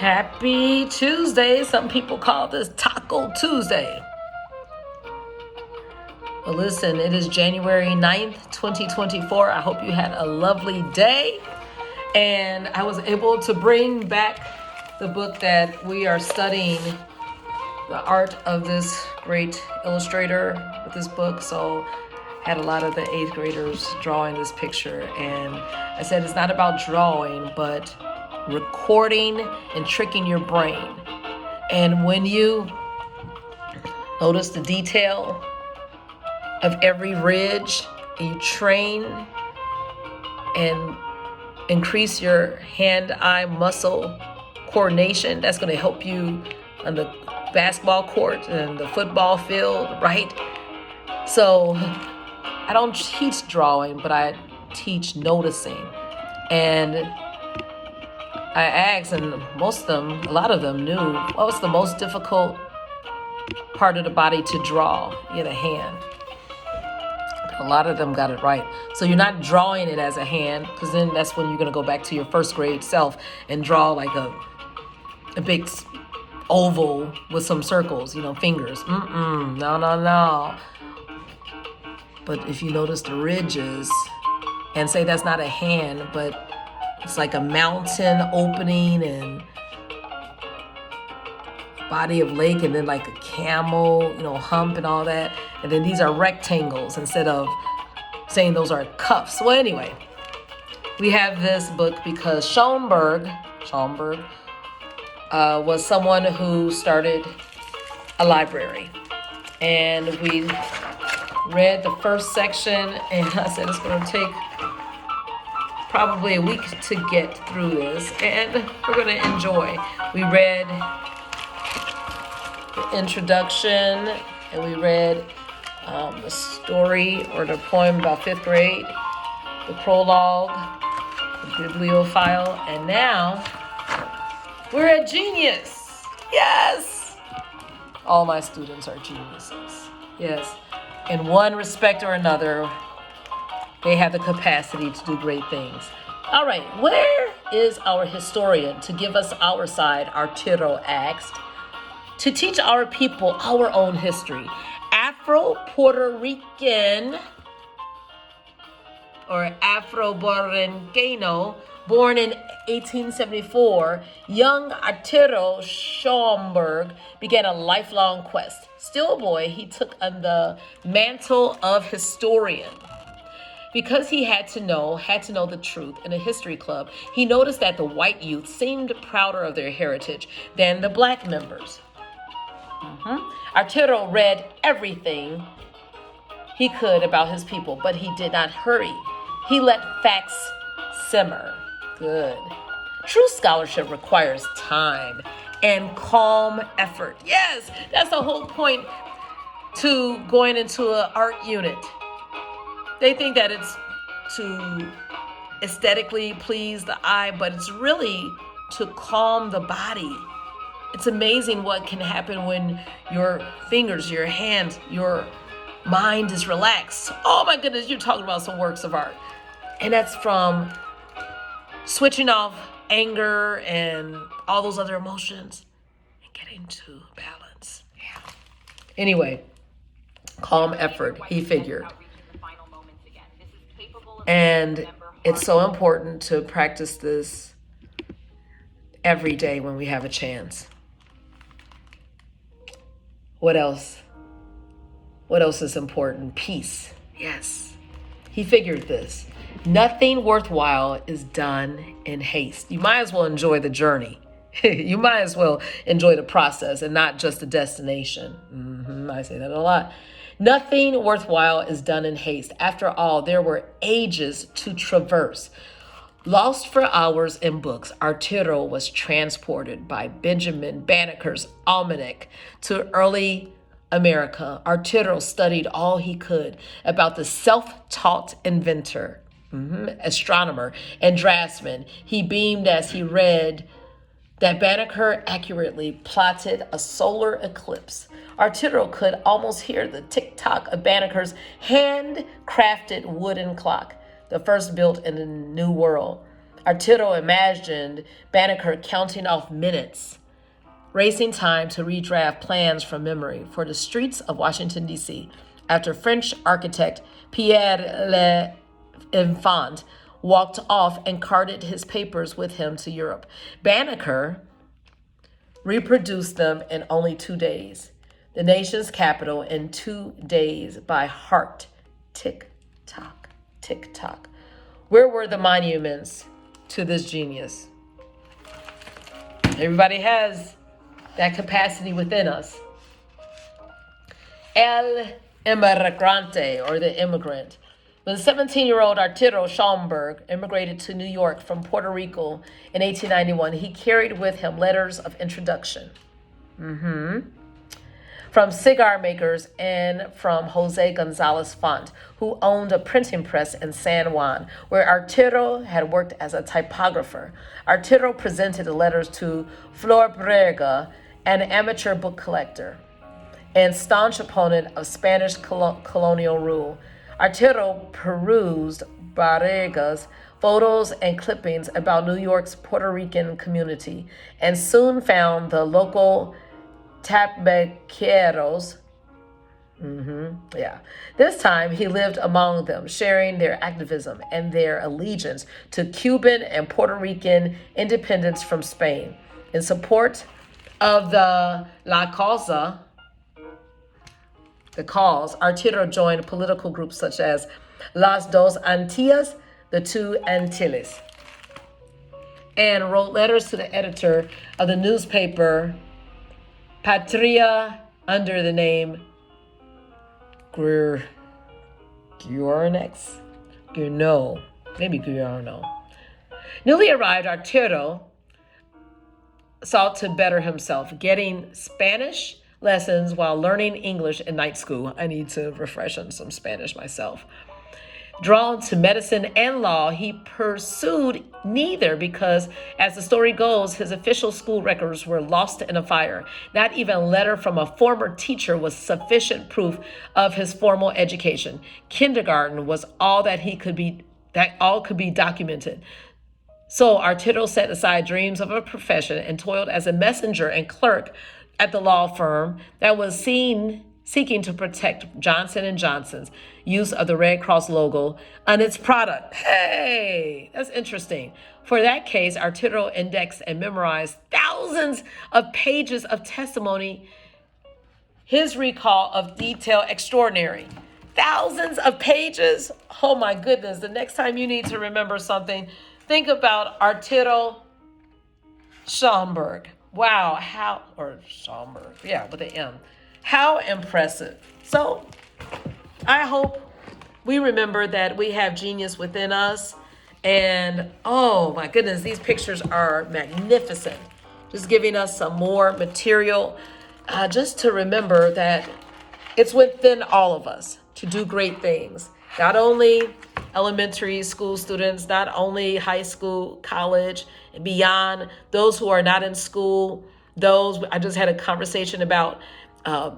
Happy Tuesday. Some people call this Taco Tuesday. Well, listen, it is January 9th, 2024. I hope you had a lovely day. And I was able to bring back the book that we are studying, the art of this great illustrator with this book. So had a lot of the 8th graders drawing this picture. And I said it's not about drawing, but recording and tricking your brain. And when you notice the detail of every ridge, and you train and increase your hand-eye muscle coordination, that's going to help you on the basketball court and the football field, right? So I don't teach drawing, but I teach noticing. And I asked, and a lot of them knew, what was the most difficult part of the body to draw? The hand. A lot of them got it right. So you're not drawing it as a hand, because then that's when you're going to go back to your first grade self and draw like a big oval with some circles, fingers. No. But if you notice the ridges and say that's not a hand, but it's like a mountain opening and body of lake, and then like a camel, hump and all that. And then these are rectangles instead of saying those are cuffs. Well, anyway, we have this book because Schomburg was someone who started a library. And we read the first section, and I said it's going to take probably a week to get through this, and we're going to enjoy. We read the introduction, and we read the story or the poem about 5th grade, the prologue, the bibliophile, and now we're at Genius. Yes! All my students are geniuses. Yes. In one respect or another, they have the capacity to do great things. All right, where is our historian to give us our side? Arturo asked. To teach our people our own history. Afro Puerto Rican or Afro Boricano, born in 1874, young Arturo Schomburg began a lifelong quest. Still a boy, he took on the mantle of historian. Because he had to know the truth in a history club, he noticed that the white youth seemed prouder of their heritage than the black members. Arturo read everything he could about his people, but he did not hurry. He let facts simmer. Good. True scholarship requires time and calm effort. Yes, that's the whole point to going into an art unit. They think that it's to aesthetically please the eye, but it's really to calm the body. It's amazing what can happen when your fingers, your hands, your mind is relaxed. Oh my goodness, you're talking about some works of art. And that's from switching off anger and all those other emotions and getting to balance. Yeah. Anyway, calm effort, he figured. And it's so important to practice this every day when we have a chance. What else? What else is important? Peace. Yes. He figured this. Nothing worthwhile is done in haste. You might as well enjoy the journey. You might as well enjoy the process and not just the destination. I say that a lot. Nothing worthwhile is done in haste. After all, there were ages to traverse. Lost for hours in books, Arturo was transported by Benjamin Banneker's almanac to early America. Arturo studied all he could about the self-taught inventor, astronomer, and draftsman. He beamed as he read that Banneker accurately plotted a solar eclipse. Arturo could almost hear the tick-tock of Banneker's handcrafted wooden clock, the first built in the New World. Arturo imagined Banneker counting off minutes, racing time to redraft plans from memory for the streets of Washington, D.C., after French architect Pierre L'Enfant walked off and carted his papers with him to Europe. Banneker reproduced them in only 2 days. The nation's capital in 2 days by heart. Tick tock, tick tock. Where were the monuments to this genius? Everybody has that capacity within us. El Emigrante, or the immigrant. When 17-year-old Arturo Schomburg immigrated to New York from Puerto Rico in 1891, he carried with him letters of introduction from cigar makers and from Jose Gonzalez Font, who owned a printing press in San Juan, where Arturo had worked as a typographer. Arturo presented the letters to Flor Brega, an amateur book collector and staunch opponent of Spanish colonial rule. Arturo perused Barrega's photos and clippings about New York's Puerto Rican community and soon found the local tabaqueros. This time he lived among them, sharing their activism and their allegiance to Cuban and Puerto Rican independence from Spain. In support of the cause, Arturo joined political groups such as Las Dos Antillas, the Two Antilles, and wrote letters to the editor of the newspaper Patria under the name Guernex. Newly arrived Arturo sought to better himself, getting Spanish lessons while learning English in night school. I need to refresh on some Spanish myself. Drawn to medicine and law, he pursued neither because, as the story goes, his official school records were lost in a fire. Not even a letter from a former teacher was sufficient proof of his formal education. Kindergarten was all that could be documented. So Arturo set aside dreams of a profession and toiled as a messenger and clerk at the law firm that was seeking to protect Johnson & Johnson's use of the Red Cross logo on its product. Hey, that's interesting. For that case, Arturo indexed and memorized thousands of pages of testimony. His recall of detail extraordinary. Thousands of pages. Oh my goodness. The next time you need to remember something, think about Arturo Schomburg. Wow, Schomburg, with an M. How impressive. So I hope we remember that we have genius within us. And oh my goodness, these pictures are magnificent. Just giving us some more material, just to remember that it's within all of us to do great things. Not only elementary school students, not only high school, college, and beyond, those who are not in school, I just had a conversation about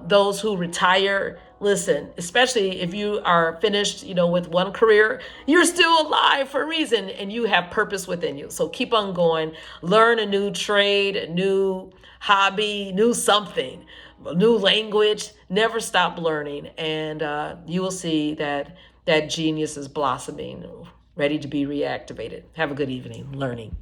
those who retire. Listen, especially if you are finished, with one career, you're still alive for a reason and you have purpose within you. So keep on going, learn a new trade, a new hobby, new something, a new language, never stop learning. And you will see that genius is blossoming, ready to be reactivated. Have a good evening learning.